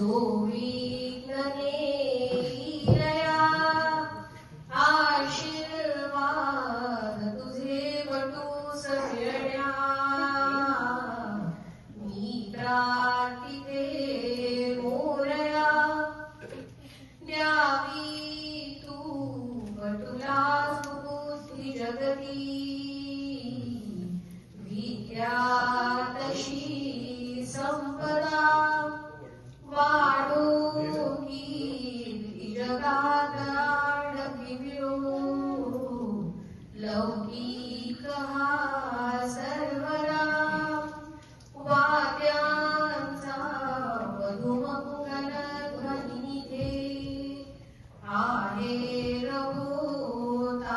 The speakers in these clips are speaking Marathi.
जो विघ्ने लीलया आशीर्वाद तुझे वटू सजण्या मी प्रार्थिते मोरया द्यावी तू वटुला सुबुद्धी जगती विद्या तशी संपदा वाढो कीर्ती जगात आढळविलो लौकिक हा सर्वरा वाद्यांचा मधुमंगल ध्वनिथे आहे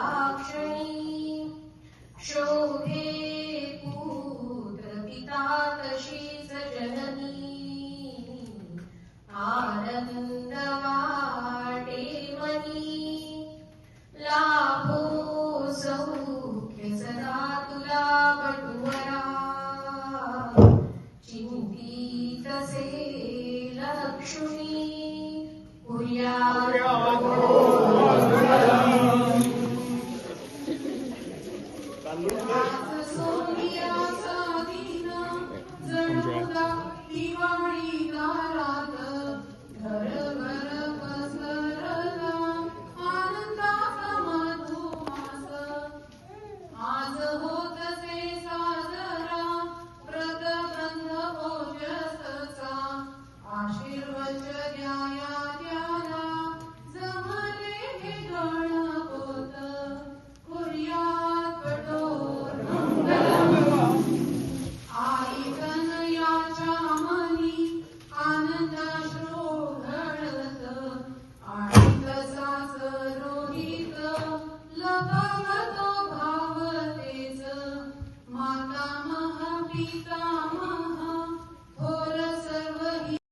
रघुताक्षणी शोभे पुत्र पिता तशीच जननी आनंद वाटे मनी लाभो सौख्य सदा तुला वटुवरा चिंतित से लक्ष्मी पुर्या